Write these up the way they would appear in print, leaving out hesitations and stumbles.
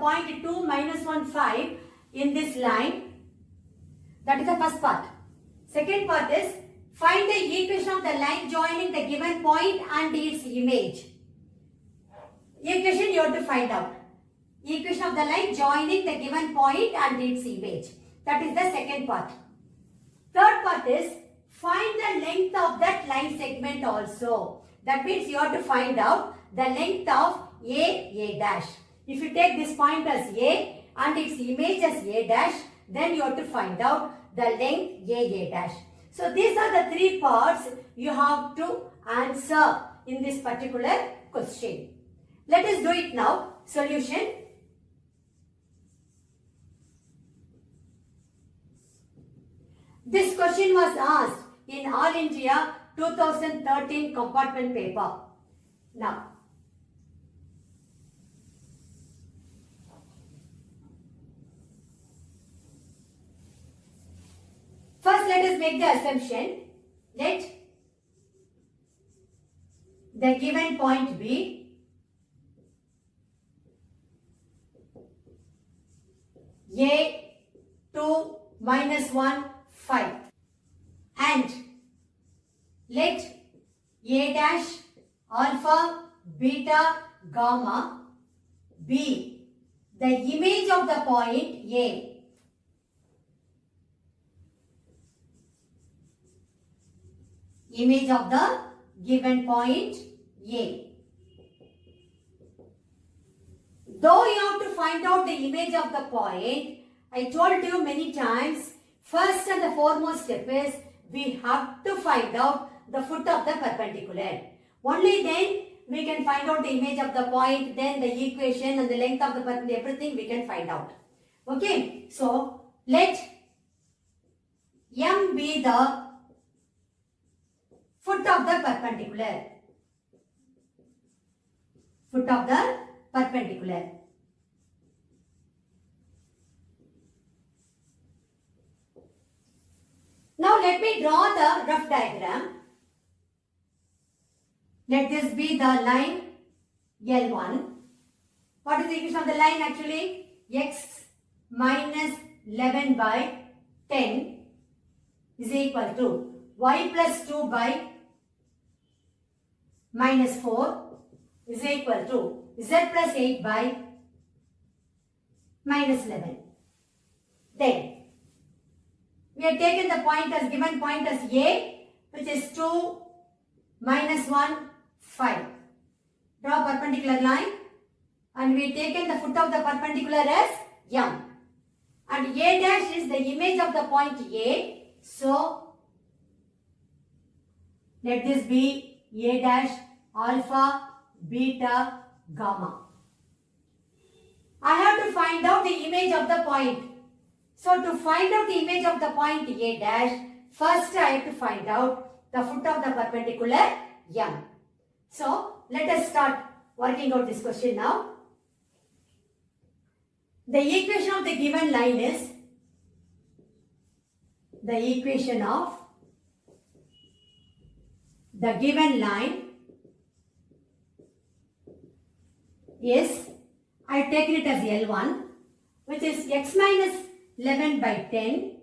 point 2 minus 1 5 in this line. That is the first part. Second part is find the equation of the line joining the given point and its image. Equation you have to find out. Equation of the line joining the given point and its image. That is the second part. Third part is find the length of that line segment also. That means you have to find out the length of A dash. If you take this point as A and its image as A dash, then you have to find out the length A dash. So these are the three parts you have to answer in this particular question. Let us do it now. Solution. This question was asked in All India 2013 compartment paper. Now, first let us make the assumption. Let the given point be A 2 minus 1 5 and let A dash alpha beta gamma be the image of the point A. Image of the given point A. Though you have to find out the image of the point, I told you many times, first and the foremost step is we have to find out the foot of the perpendicular. Only then we can find out the image of the point, then the equation and the length of the perpendicular, everything we can find out. Okay, so let M be the foot of the perpendicular. Foot of the perpendicular. Now let me draw the rough diagram. Let this be the line L1. What is the equation of the line actually? X minus 11 by 10 is equal to y plus 2 by minus 4 is equal to z plus 8 by minus 11. Then we have taken the point as given point as A, which is 2 minus 1 5. Draw perpendicular line and we have taken the foot of the perpendicular as M. And A dash is the image of the point A. So let this be A dash alpha beta gamma. I have to find out the image of the point. So to find out the image of the point A dash, first I have to find out the foot of the perpendicular M. So let us start working out this question now. The equation of the given line is the equation of the given line is, I have taken it as L1, which is x minus 11 by 10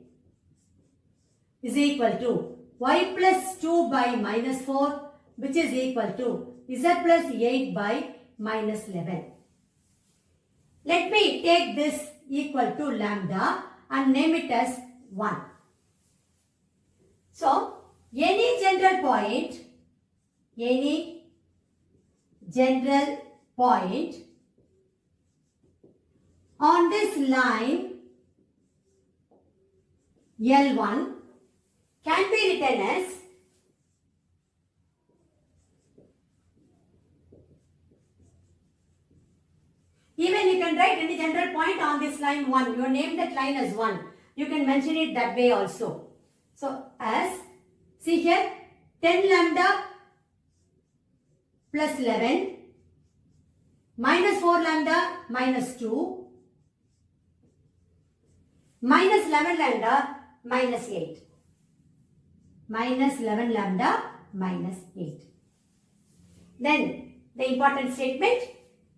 is equal to y plus 2 by minus 4, which is equal to z plus 8 by minus 11. Let me take this equal to lambda and name it as 1. So, any general point on this line L1 can be written as even you can write any general point on this line 1. You name that line as 1. You can mention it that way also. So, as see here 10 lambda plus 11 minus 4 lambda minus 2 minus 11 lambda minus 8. Minus 11 lambda minus 8. Then the important statement,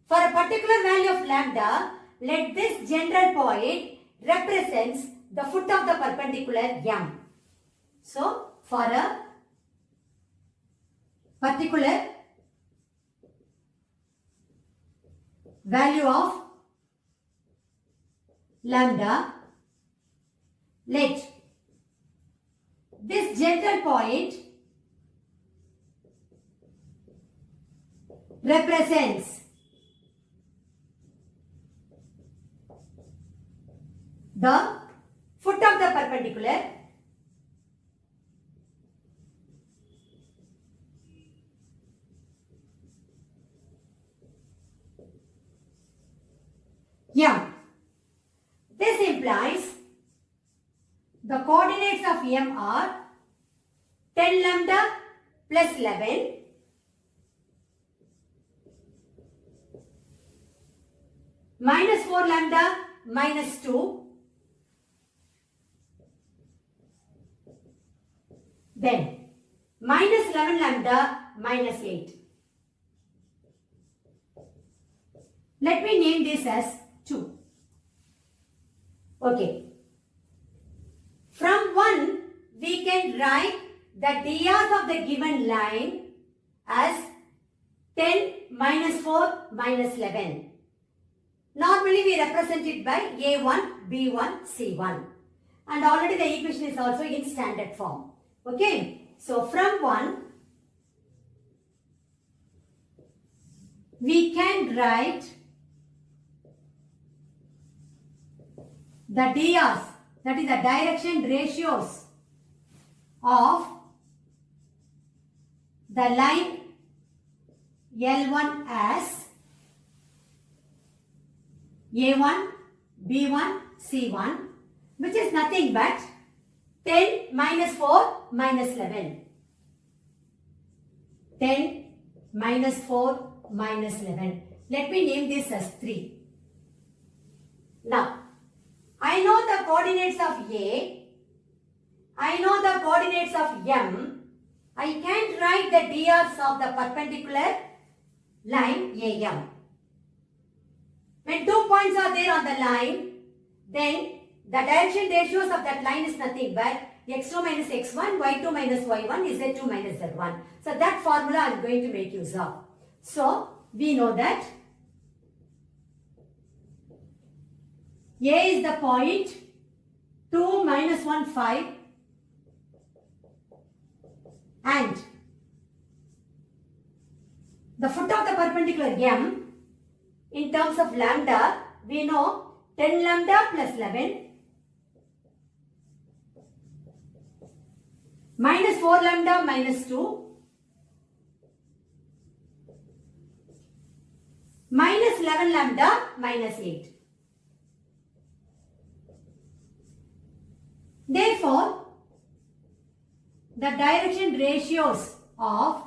for a particular value of lambda, let this general point represents the foot of the perpendicular M. So, for a particular value of lambda, let this general point represents the foot of the perpendicular M. This implies the coordinates of M are 10 lambda plus 11 minus 4 lambda minus 2 then minus 11 lambda minus 8. Let me name this as 2. Okay. From 1, we can write the drs of the given line as 10 minus 4 minus 11. Normally, we represent it by A1, B1, C1. And already the equation is also in standard form. Okay. So, from 1, we can write the drs, that is the direction ratios of the line L1 as A1, B1, C1, which is nothing but 10 minus 4 minus 11. 10 minus 4 minus 11. Let me name this as 3. Now, I know the coordinates of A. I know the coordinates of M. I can write the drs of the perpendicular line AM. When 2 points are there on the line, then the direction ratios of that line is nothing but x2 minus x1, y2 minus y1, z2 minus z1. So that formula I am going to make use of. So we know that A is the point 2 minus 1, 5 and the foot of the perpendicular M in terms of lambda, we know 10 lambda plus 11 minus 4 lambda minus 2 minus 11 lambda minus 8. Therefore, the direction ratios of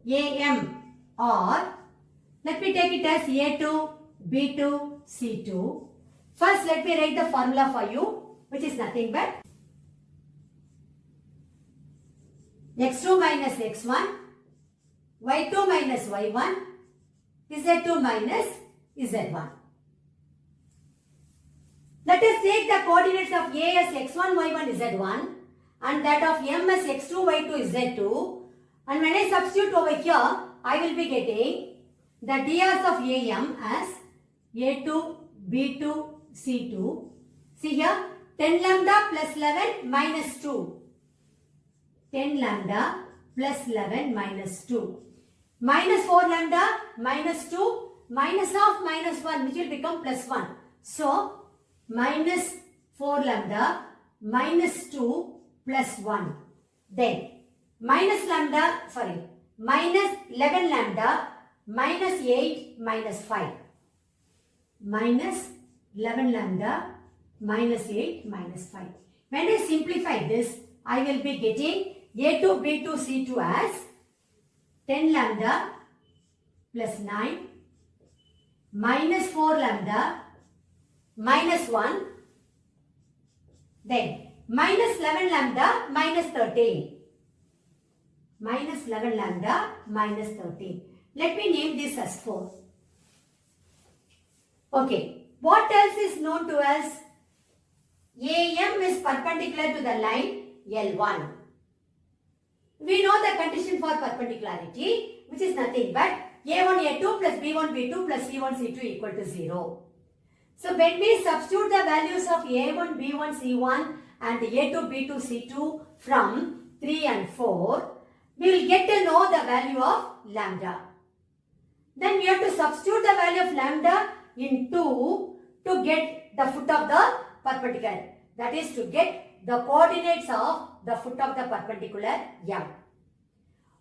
AM are, let me take it as A2, B2, C2. First, let me write the formula for you, which is nothing but x2 minus x1, y2 minus y1, z2 minus z1. Let us take the coordinates of A as x1, y1, z1 and that of M as x2, y2, z2, and when I substitute over here, I will be getting the drs of AM as A2, B2, C2. See here, 10 lambda plus 11 minus 2. 10 lambda plus 11 minus 2. Minus 4 lambda minus 2 minus of minus 1, which will become plus 1. So, minus 4 lambda minus 2 plus 1. Then, minus 11 lambda minus 8 minus 5. Minus 11 lambda minus 8 minus 5. When I simplify this, I will be getting A2, B2, C2 as 10 lambda plus 9 minus 4 lambda minus 1, then minus 11 lambda minus 13. Minus 11 lambda minus 13. Let me name this as 4. Okay. What else is known to us? AM is perpendicular to the line L1. We know the condition for perpendicularity, which is nothing but A1 A2 plus B1 B2 plus C1 C2 equal to 0. So when we substitute the values of A1 B1 C1 and A2 B2 C2 from 3 and 4, we will get to know the value of lambda. Then we have to substitute the value of lambda in 2 to get the foot of the perpendicular. That is to get the coordinates of the foot of the perpendicular M.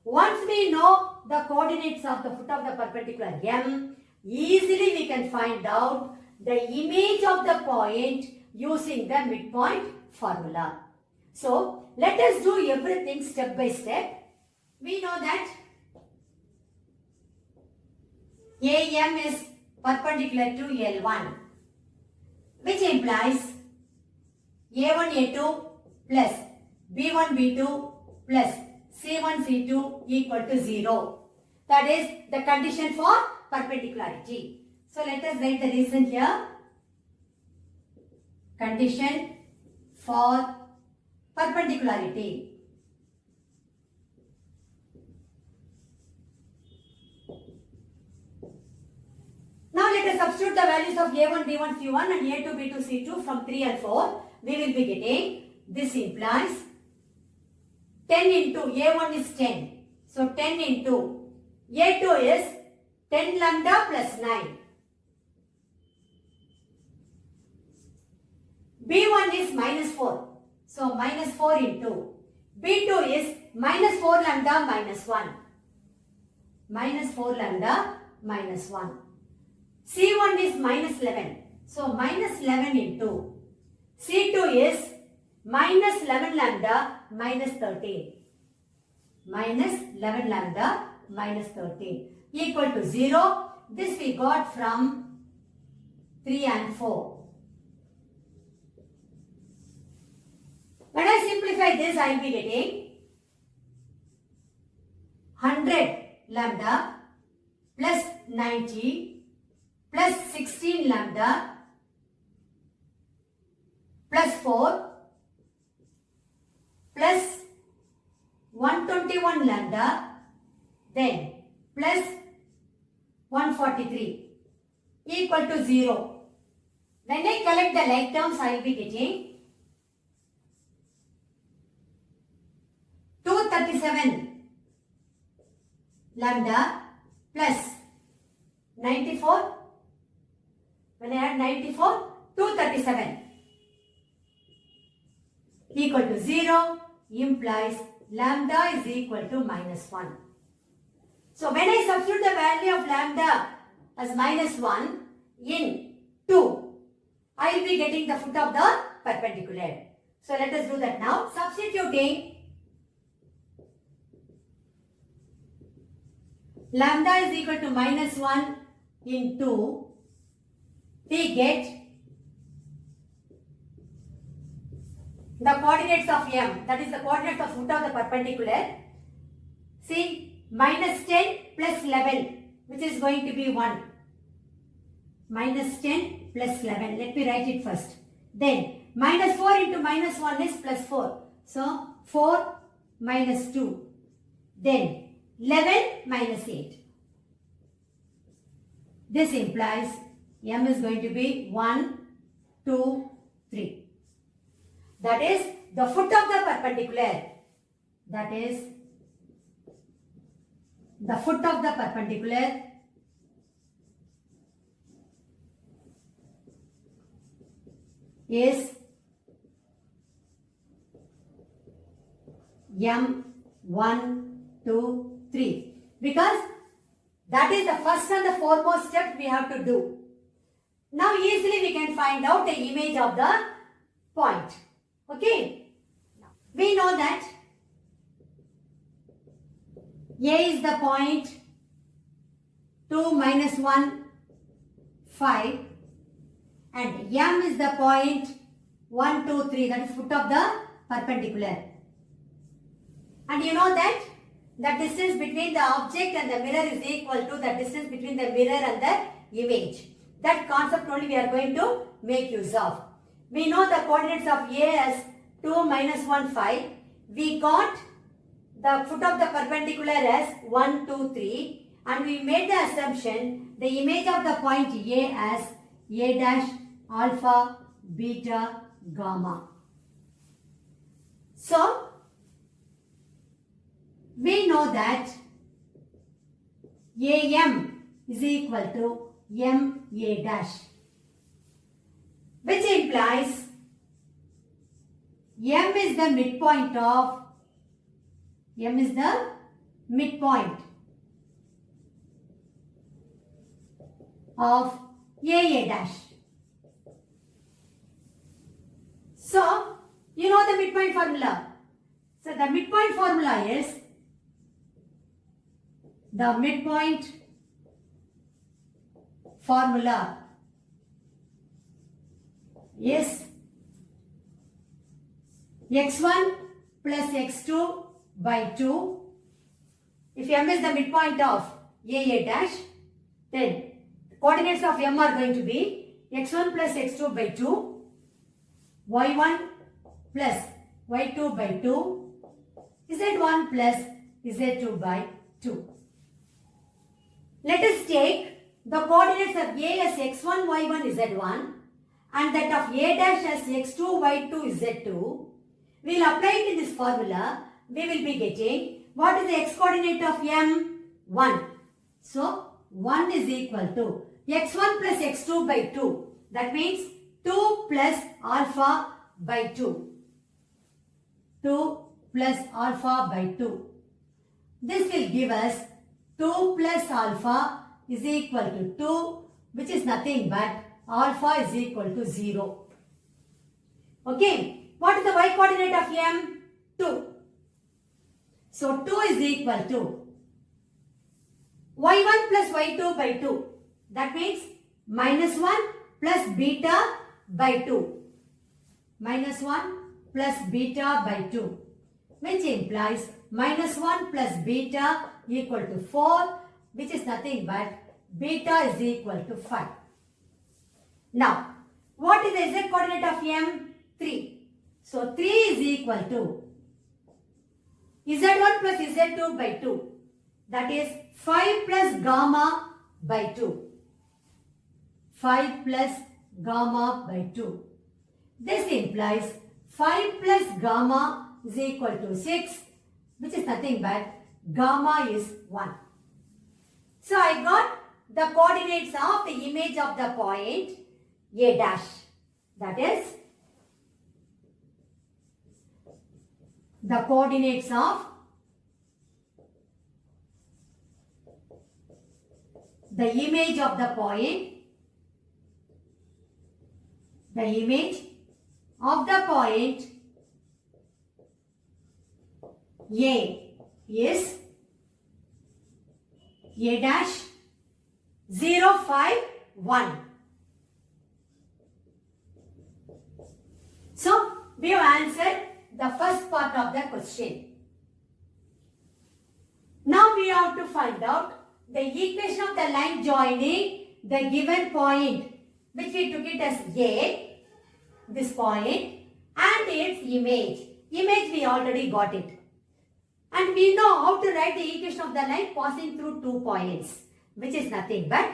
Once we know the coordinates of the foot of the perpendicular M, easily we can find out the image of the point using the midpoint formula. So, let us do everything step by step. We know that AM is perpendicular to L1, which implies A1 A2 plus B1 B2 plus C1 C2 equal to 0. That is the condition for perpendicularity. So let us write the reason here. Condition for perpendicularity. Now let us substitute the values of A1 B1 C1 and A2 B2 C2 from 3 and 4. We will be getting, this implies 10 into A1 is 10. So 10 into A2 is 10 lambda plus 9. B1 is minus 4. So minus 4 into B2 is minus 4 lambda minus 1. Minus 4 lambda minus 1. C1 is minus 11. So minus 11 into C2 is minus 11 lambda minus 13. Minus 11 lambda minus 13 equal to 0. This we got from 3 and 4. When I simplify this, I will be getting 100 lambda plus 90 plus 16 lambda plus 4 plus 121 lambda, then plus 143 equal to 0. When I collect the like terms, I will be getting 237 lambda plus 94. When I add 94, 237 equal to 0 implies lambda is equal to minus 1. So when I substitute the value of lambda as minus 1 in 2, I will be getting the foot of the perpendicular. So let us do that now. Substituting lambda is equal to minus 1 in 2, we get the coordinates of M, that is the coordinates of foot of the perpendicular. See, minus 10 plus 11, which is going to be 1. Minus 10 plus 11. Let me write it first. Then, minus 4 into minus 1 is plus 4. So, 4 minus 2. Then, 11 minus 8. This implies M is going to be 1, 2, 3. That is the foot of the perpendicular. That is the foot of the perpendicular is M 1, 2, 3. Because that is the first and the foremost step we have to do. Now easily we can find out the image of the point. Okay. We know that A is the point 2 minus 1, 5 and M is the point 1, 2, 3, that is foot of the perpendicular. And you know that the distance between the object and the mirror is equal to the distance between the mirror and the image. That concept only we are going to make use of. We know the coordinates of A as 2, minus 1, 5. We got the foot of the perpendicular as 1, 2, 3. And we made the assumption the image of the point A as A dash, alpha, beta, gamma. So, we know that AM is equal to MA dash, which implies M is the midpoint of AA dash. So, you know the midpoint formula. So, the midpoint formula is x1 plus x2 by 2. If M is the midpoint of AA dash, then coordinates of M are going to be x1 plus x2 by 2, y1 plus y2 by 2, z1 plus z2 by 2. Let us take the coordinates of A as x1, y1, z1 and that of A dash as x2, y2, z2. We will apply it in this formula. We will be getting what is the x coordinate of M? 1. So, 1 is equal to x1 plus x2 by 2. That means 2 plus alpha by 2. 2 plus alpha by 2. This will give us 2 plus alpha is equal to 2, which is nothing but alpha is equal to 0. Okay. What is the y coordinate of M? 2. So, 2 is equal to y1 plus y2 by 2. That means minus 1 plus beta by 2. Minus 1 plus beta by 2. Which implies minus 1 plus beta equal to 4. Which is nothing but beta is equal to 5. Now, what is the z coordinate of M? 3. So, 3 is equal to z1 plus z2 by 2. That is 5 plus gamma by 2. 5 plus gamma by 2. This implies 5 plus gamma is equal to 6, which is nothing but gamma is 1. So, I got the coordinates of the image of the point A dash. That is the coordinates of the image of the point, A is A dash 0, 5, 1. So, we have answered the first part of the question. Now we have to find out the equation of the line joining the given point, which we took it as A, this point, and its image. Image we already got it. And we know how to write the equation of the line passing through 2 points, which is nothing but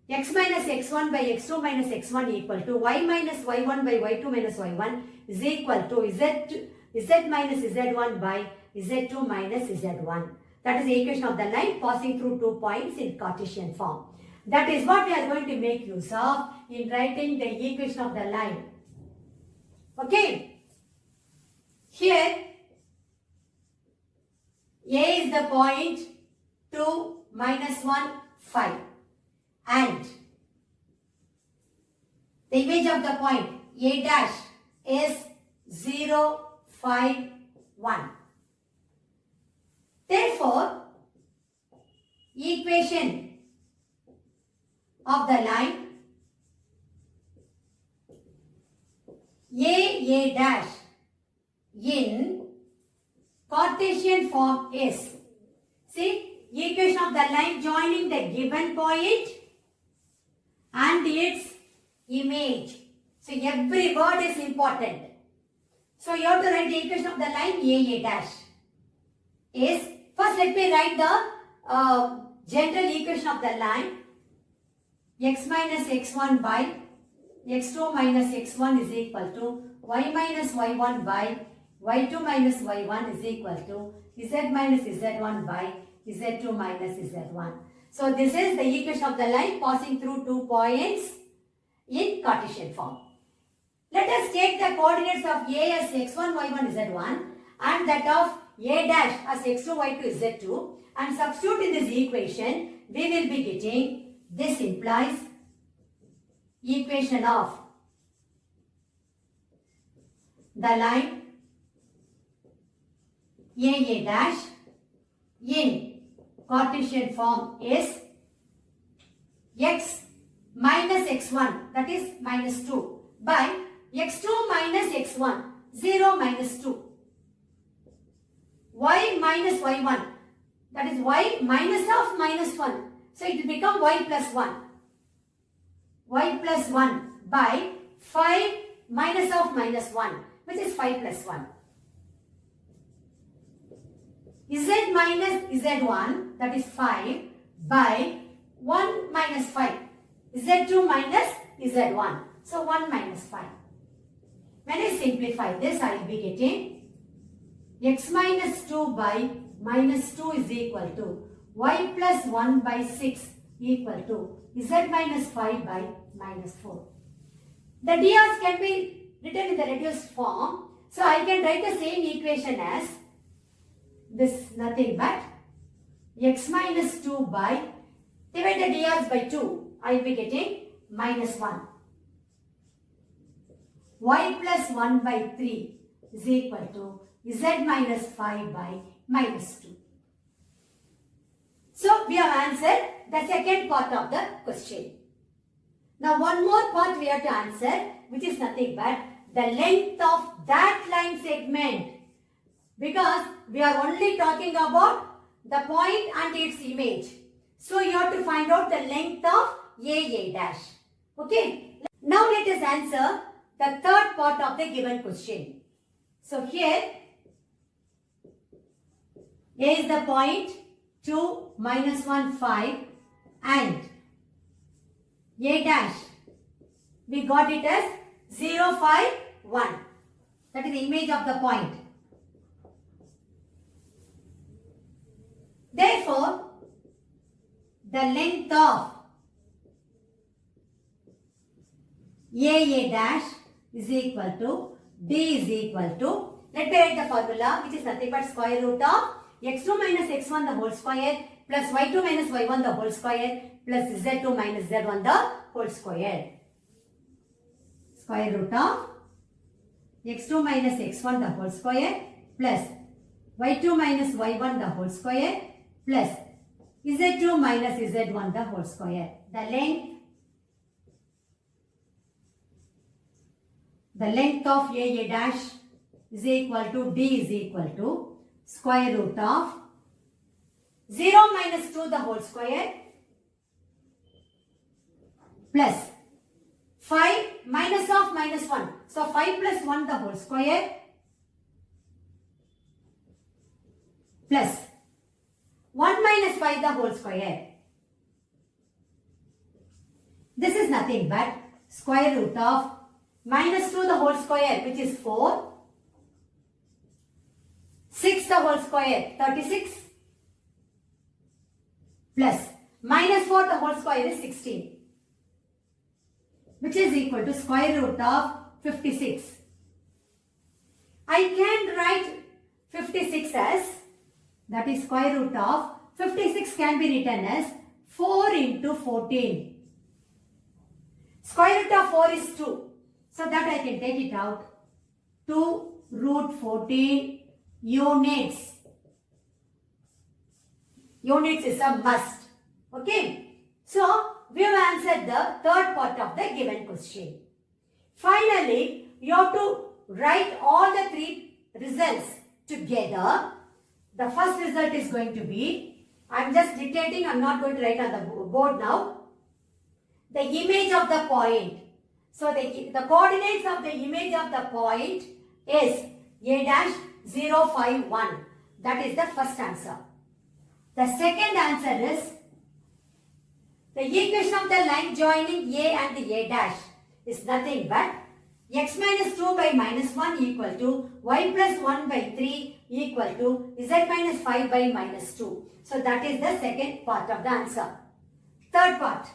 x minus x1 by x2 minus x1 equal to y minus y1 by y2 minus y1 is equal to z minus z1 by z2 minus z1. That is the equation of the line passing through 2 points in Cartesian form. That is what we are going to make use of in writing the equation of the line. Okay. Here, A is the point 2, minus 1, 5. And the image of the point A dash is 0, 5, 1. Therefore, equation of the line A dash in Cartesian form is, see, equation of the line joining the given point and its image. So every word is important. So you have to write the equation of the line A dash is, first let me write the general equation of the line. X minus x1 by x2 minus x1 is equal to y minus y1 by y2 minus y1 is equal to z minus z1 by z2 minus z1. So this is the equation of the line passing through 2 points in Cartesian form. Let us take the coordinates of A as x1, y1, z1 and that of A dash as x2, y2, z2 and substitute in this equation. We will be getting, this implies equation of the line A dash in Cartesian form is x minus x1, that is minus 2, by x2 minus x1, 0 minus 2, y minus y1, that is y minus of minus 1, so it will become y plus 1, y plus 1 by 5 minus of minus 1, which is 5 plus 1. Z minus Z1, that is 5 by 1 minus 5. Z2 minus Z1. So 1 minus 5. When I simplify this, I will be getting x minus 2 by minus 2 is equal to y plus 1 by 6 equal to z minus 5 by minus 4. The drs can be written in the reduced form. So I can write the same equation as this, nothing but x minus 2 by, divide the drs by 2, I will be getting minus 1. Y plus 1 by 3 is equal to z minus 5 by minus 2. So we have answered the second part of the question. Now one more part we have to answer, which is nothing but the length of that line segment. Because we are only talking about the point and its image. So you have to find out the length of A dash. Okay. Now let us answer the third part of the given question. So here A is the point, 2, minus 1, 5 and A dash, we got it as 0, 5, 1. That is the image of the point. Therefore, the length of A dash is equal to D is equal to, let me write the formula, which is nothing but square root of x2 minus x1 the whole square plus y2 minus y1 the whole square plus z2 minus z1 the whole square. Square root of x2 minus x1 the whole square plus y2 minus y1 the whole square plus z2 minus z1 the whole square. The length of A dash is equal to D is equal to square root of 0 minus 2 the whole square plus 5 minus of minus 1. So 5 plus 1 the whole square plus 1 minus 5 the whole square. This is nothing but square root of minus 2 the whole square, which is 4, 6 the whole square, 36, plus minus 4 the whole square is 16, which is equal to square root of 56. I can write 56 as, that is square root of 56 can be written as 4 into 14. Square root of 4 is 2. So that I can take it out. 2 root 14 units. Units is a must. Okay. So we have answered the third part of the given question. Finally, you have to write all the three results together. The first result is going to be, I am just dictating, I am not going to write on the board now. the image of the point. So the coordinates of the image of the point is a dash 0, 5, 1. That is the first answer. The second answer is the equation of the line joining A and A dash is nothing but x minus 2 by minus 1 equal to y plus 1 by 3 equal to z minus 5 by minus 2. So that is the second part of the answer. Third part.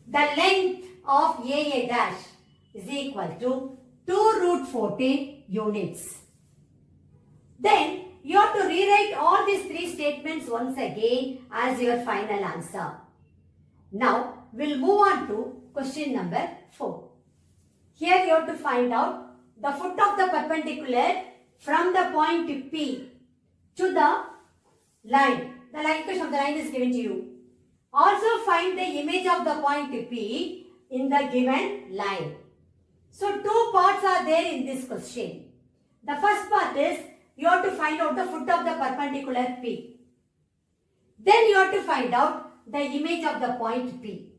The length of A dash is equal to 2 root 14 units. Then you have to rewrite all these three statements once again as your final answer. Now we'll move on to question number 4. Here you have to find out the foot of the perpendicular from the point P to the line. The line equation of the line is given to you. Also find the image of the point P in the given line. So two parts are there in this question. The first part is you have to find out the foot of the perpendicular P. Then you have to find out the image of the point P.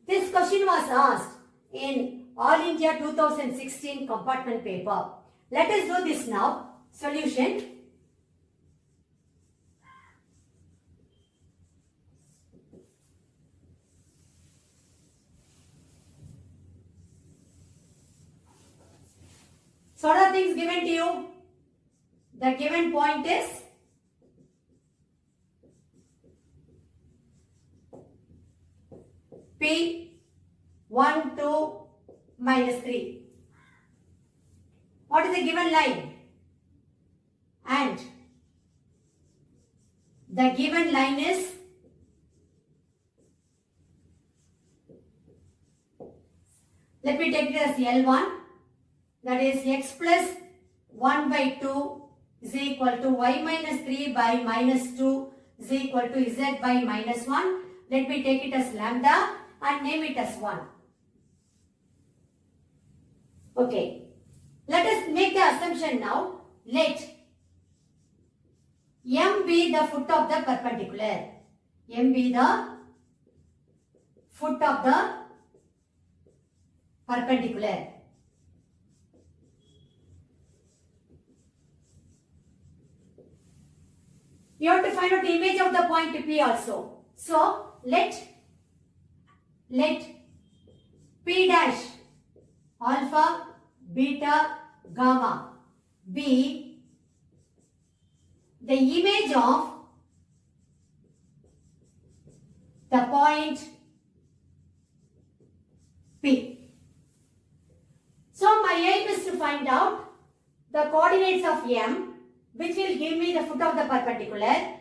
This question was asked in All India 2016 compartment paper. Let us do this now. Solution. So what are things given to you? The given point is P 1, 2, minus 3. What is the given line? And the given line is let me take it as L1, that is x plus 1 by 2 is equal to y minus 3 by minus 2 is equal to z by minus 1. Let me take it as lambda and name it as 1. Okay. Let us make the assumption now. Let M be the foot of the perpendicular. M be the foot of the perpendicular. You have to find out the image of the point P also. So, let P dash alpha, beta, gamma be the image of the point P. So, my aim is to find out the coordinates of M, which will give me the foot of the perpendicular,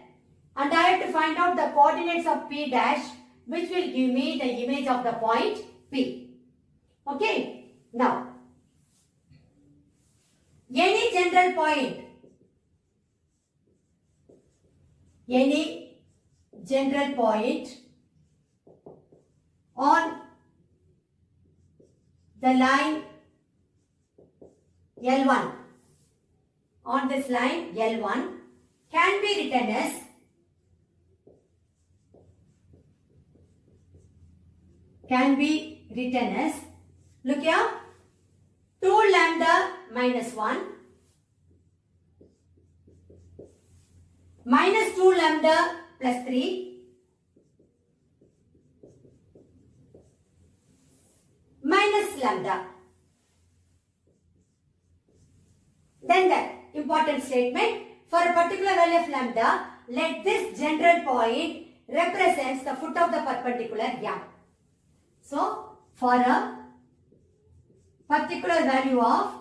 and I have to find out the coordinates of P dash, which will give me the image of the point P. Okay. Now, any general point on the line L1, on this line L1 can be written as look here, 2 lambda minus 1 minus 2 lambda plus 3 minus lambda. Then the important statement, for a particular value of lambda, let this general point represents the foot of the perpendicular M. So, for a particular value of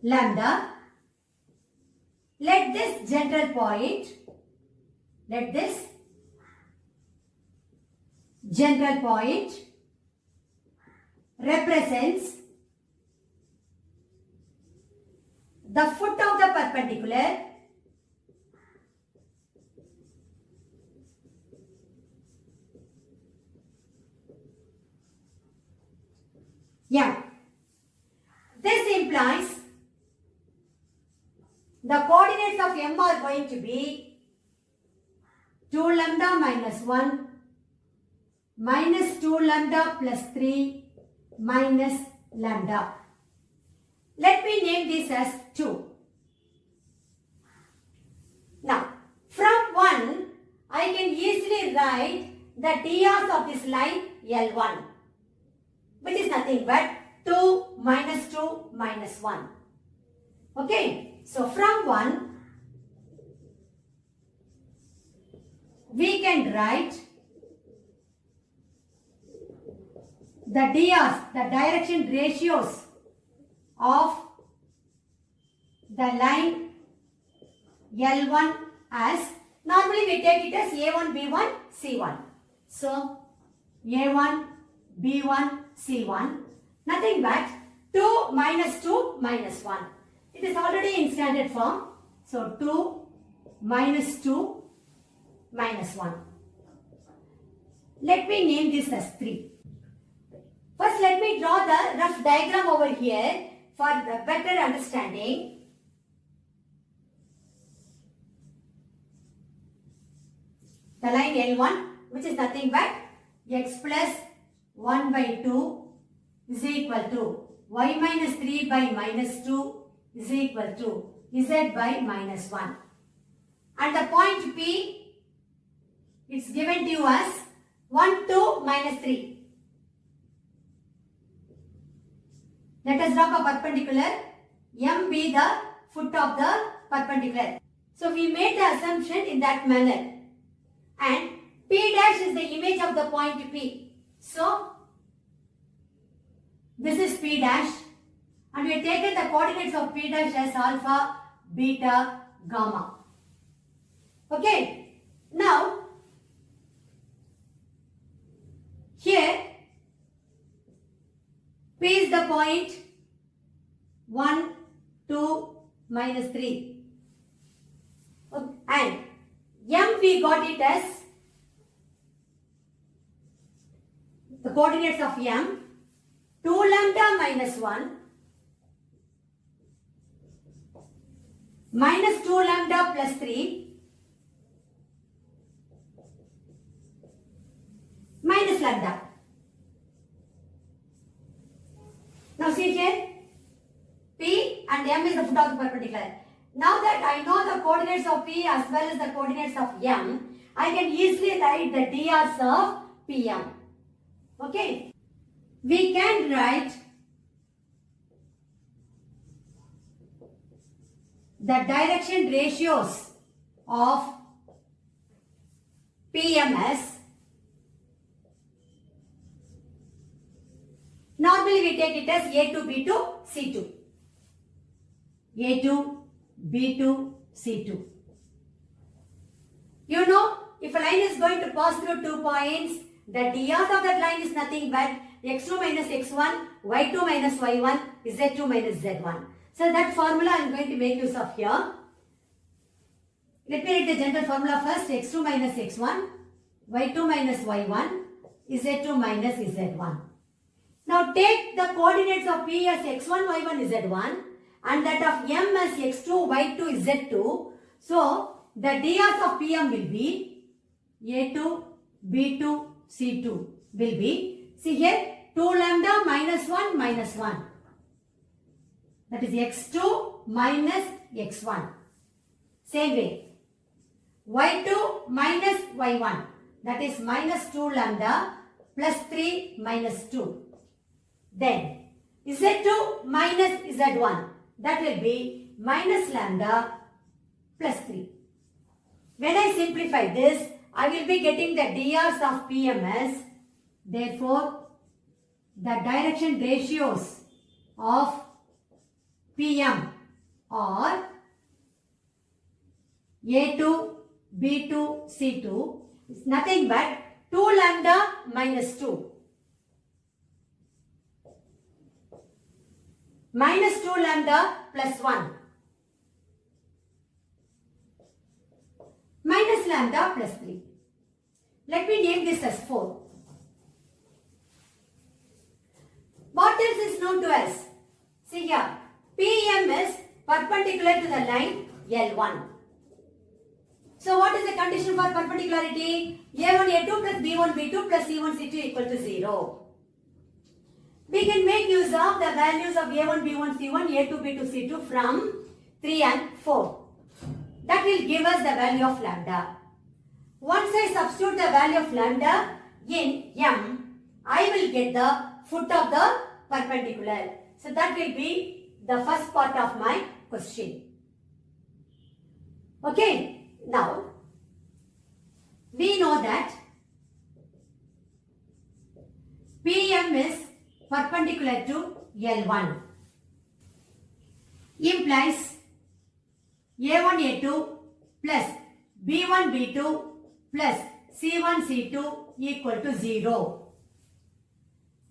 lambda, let this general point represents the foot of the perpendicular M. This implies the coordinates of of m are going to be 2 lambda minus 1 minus 2 lambda plus 3 minus lambda. Let me name this as 2. Now, from 1, I can easily write the drs of this line L1, which is nothing but 2 minus 2 minus 1. Okay, so from 1, we can write the drs, the direction ratios of the line L1 as, normally we take it as A1, B1, C1. So, A1, B1, C1, nothing but 2 minus 2 minus 1. It is already in standard form. So, 2 minus 2 minus 1. Let me name this as 3. First, let me draw the rough diagram over here for the better understanding. The line L1, which is nothing but x plus 1 by 2 is equal to y minus 3 by minus 2 is equal to z by minus 1. And the point P, it's given to you as 1, 2, minus 3. Let us draw a perpendicular. M be the foot of the perpendicular. So we made the assumption in that manner. And P dash is the image of the point P. So, this is P dash. And we have taken the coordinates of P dash as alpha, beta, gamma. Okay. Now, here, P is the point 1, 2, minus 3. And M we got it as the coordinates of M 2 lambda minus 1 minus 2 lambda plus 3 minus lambda. Now see here, P and M is the foot of the perpendicular. Now that I know the coordinates of P as well as the coordinates of M, I can easily write the drs of PM. Okay. We can write the direction ratios of PMS. Normally we take it as A2, B2, C2. A2, B2, C2. You know, if a line is going to pass through 2 points, the drs of that line is nothing but x2 minus x1, y2 minus y1, z2 minus z1. So that formula I am going to make use of here. Let me write the general formula first. x2 minus x1, y2 minus y1, z2 minus z1. Now take the coordinates of P as x1, y1, z1 and that of M as x2, y2, z2. So the drs of PM will be A2, B2, C2 will be, see here, 2 lambda minus 1 minus 1. That is x2 minus x1. Same way. y2 minus y1. That is minus 2 lambda plus 3 minus 2. Then z2 minus z1. That will be minus lambda plus 3. When I simplify this, I will be getting the drs of PMS. Therefore, the direction ratios of PM are A2, B2, C2 is nothing but 2 lambda minus 2. Minus 2 lambda plus 1. Minus lambda plus 3. Let me name this as 4. What else is known to us? See here, PM is perpendicular to the line L1. So what is the condition for perpendicularity? A1, A2 plus B1, B2 plus C1, C2 equal to 0. We can make use of the values of A1, B1, C1, A2, B2, C2 from 3 and 4. That will give us the value of lambda. Once I substitute the value of lambda in M, I will get the foot of the perpendicular. So that will be the first part of my question. Okay, now we know that PM is perpendicular to L1, implies A1 A2 plus B1 B2 plus C1 C2 equal to 0.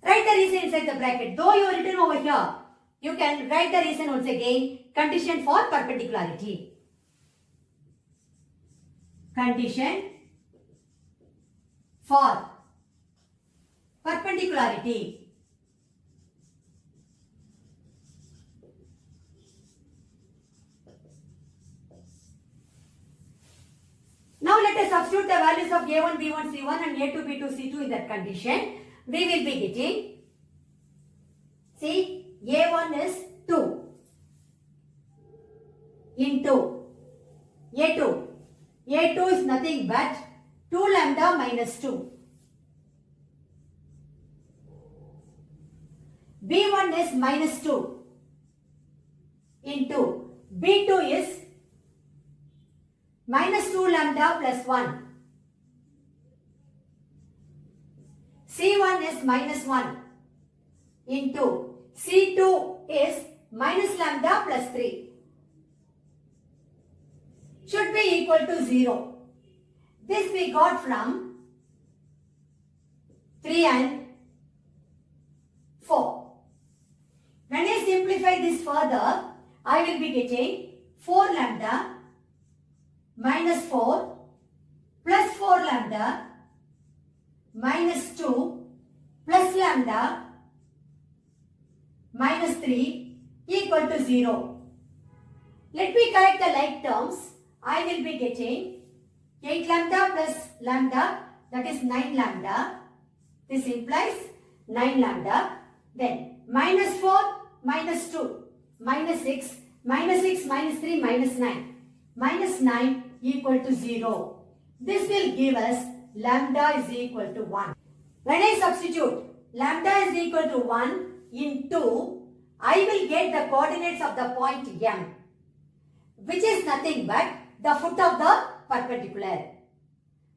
Write the reason inside the bracket. Though you are written over here, you can write the reason once again. Condition for perpendicularity. Condition for perpendicularity. Now let us substitute the values of A1, B1, C1 and A2, B2, C2 in that condition. We will be getting, see, A1 is 2 into A2. A2 is nothing but 2 lambda minus 2. B1 is minus 2 into B2 is minus 2 lambda plus 1. C1 is minus 1 into C2 is minus lambda plus 3. Should be equal to 0. This we got from 3 and 4. When I simplify this further, I will be getting 4 lambda minus 4 plus 4 lambda minus 2 plus lambda minus 3 equal to 0. Let me collect the like terms. I will be getting 8 lambda plus lambda, that is 9 lambda. This implies 9 lambda. Then minus 4 minus 2 minus 6 minus 6 minus 3 minus 9. Minus 9 equal to 0. This will give us lambda is equal to 1. When I substitute lambda is equal to 1 in 2, I will get the coordinates of the point M, which is nothing but the foot of the perpendicular.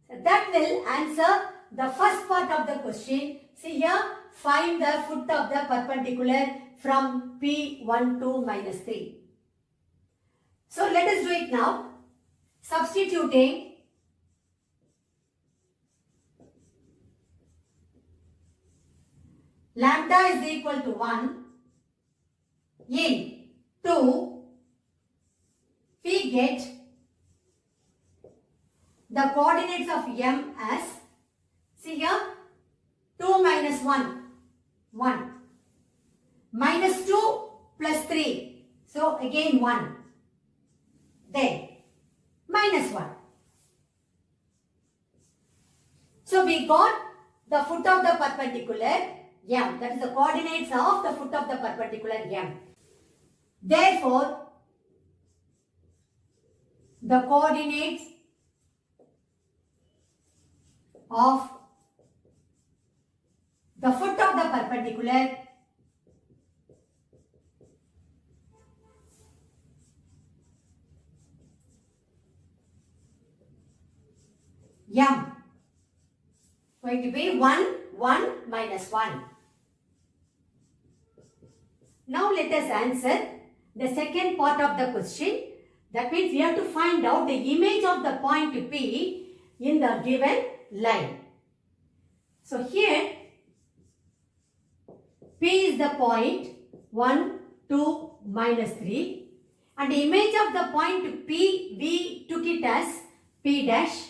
So that will answer the first part of the question. See here, find the foot of the perpendicular from P12 minus 3. So let us do it now. Substituting lambda is equal to 1 in 2, we get the coordinates of M as, see here, 2 minus 1, 1. Minus 2 plus 3, so again 1. Then minus 1. So we got the foot of the perpendicular M, that is the coordinates of the foot of the perpendicular M. Therefore, the coordinates of the foot of the perpendicular M going to be 1, 1 minus 1. Now let us answer the second part of the question. That means we have to find out the image of the point P in the given line. So here P is the point 1, 2, minus 3, and the image of the point P, we took it as P dash.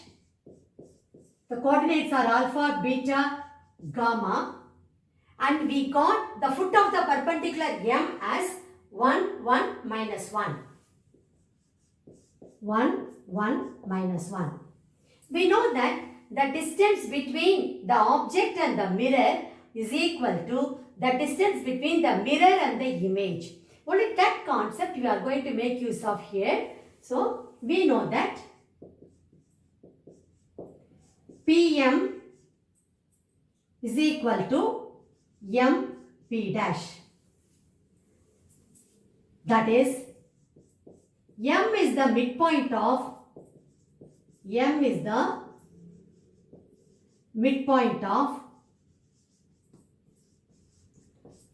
The coordinates are alpha, beta, gamma, and we got the foot of the perpendicular M as 1, 1, minus 1. 1, 1 minus 1. We know that the distance between the object and the mirror is equal to the distance between the mirror and the image. Only that concept we are going to make use of here. So, we know that PM is equal to MP dash. That is, M is the midpoint of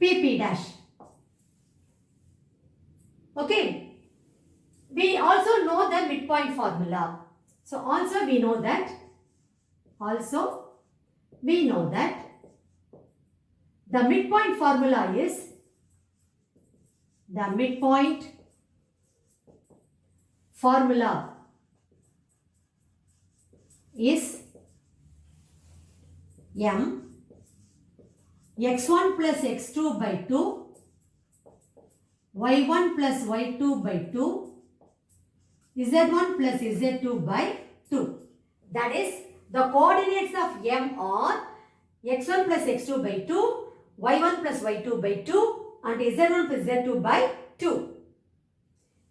PP dash. Okay. We also know the midpoint formula. So also we know that the midpoint formula is M x1 plus x2 by 2 y1 plus y2 by 2 z1 plus z2 by 2. That is, the coordinates of M are x1 plus x2 by 2, y1 plus y2 by 2 and z1 plus z2 by 2.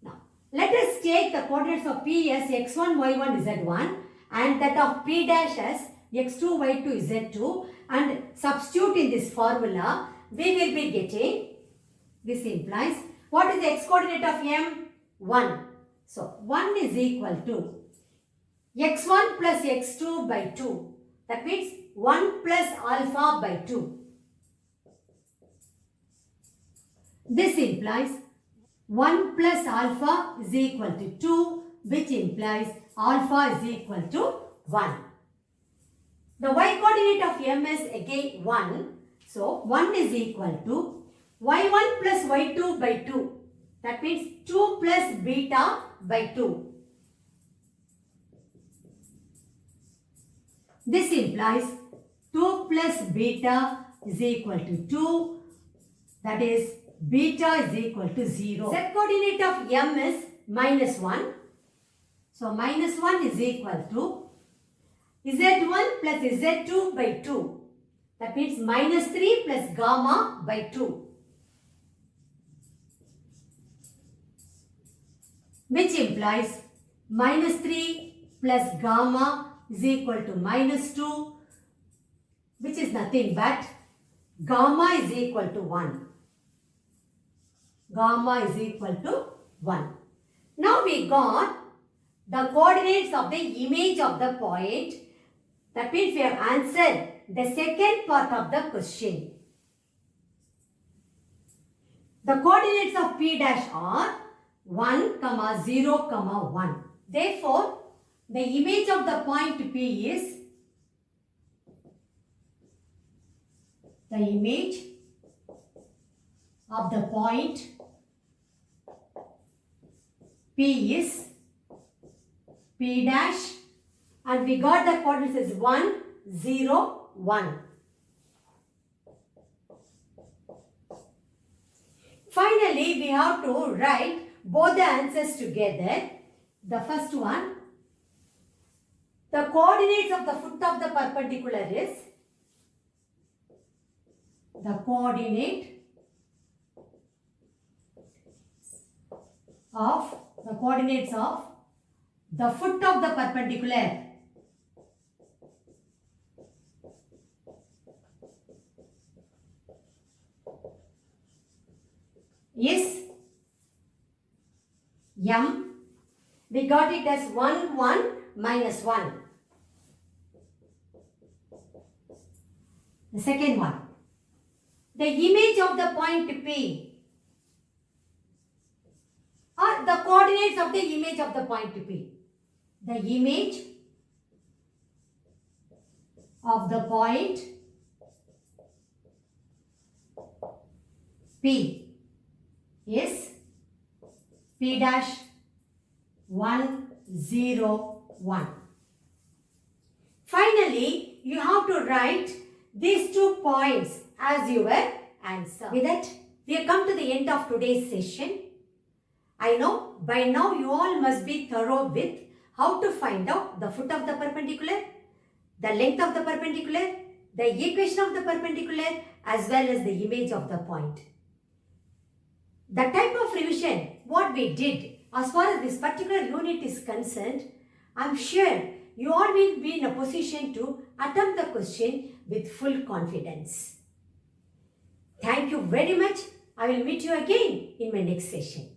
Now, let us take the coordinates of P as x1, y1, z1 and that of P dash as x2, y2, z2 and substitute in this formula. We will be getting, this implies, what is the x coordinate of M? 1. So, 1 is equal to x1 plus x2 by 2. That means 1 plus alpha by 2. This implies 1 plus alpha is equal to 2, which implies alpha is equal to 1. The y coordinate of M is again 1. So, 1 is equal to y1 plus y2 by 2. That means 2 plus beta by 2. This implies 2 plus beta is equal to 2. That is, beta is equal to 0. Z coordinate of M is minus 1. So, minus 1 is equal to Z1 plus Z2 by 2. That means minus 3 plus gamma by 2. Which implies minus 3 plus gamma is equal to minus 2, which is nothing but gamma is equal to 1. Gamma is equal to 1. Now we got the coordinates of the image of the point. That means we have answered the second part of the question. The coordinates of P dash are 1, 0, 1. Therefore, the image of the point P is the image of the point P is P dash and we got the coordinates as 1, 0, 1. Finally, we have to write both the answers together. The first one, the coordinates of the foot of the perpendicular is the coordinate of the coordinates of the foot of the perpendicular is M. We got it as 1, 1 minus 1. The second one, the image of the point P or the coordinates of the image of the point P. The image of the point P is P dash 1, 0, 1. Finally, you have to write these 2 points as your answer. With that, we have come to the end of today's session. I know by now you all must be thorough with how to find out the foot of the perpendicular, the length of the perpendicular, the equation of the perpendicular, as well as the image of the point. The type of revision what we did as far as this particular unit is concerned, I am sure you all will be in a position to attempt the question with full confidence. Thank you very much. I will meet you again in my next session.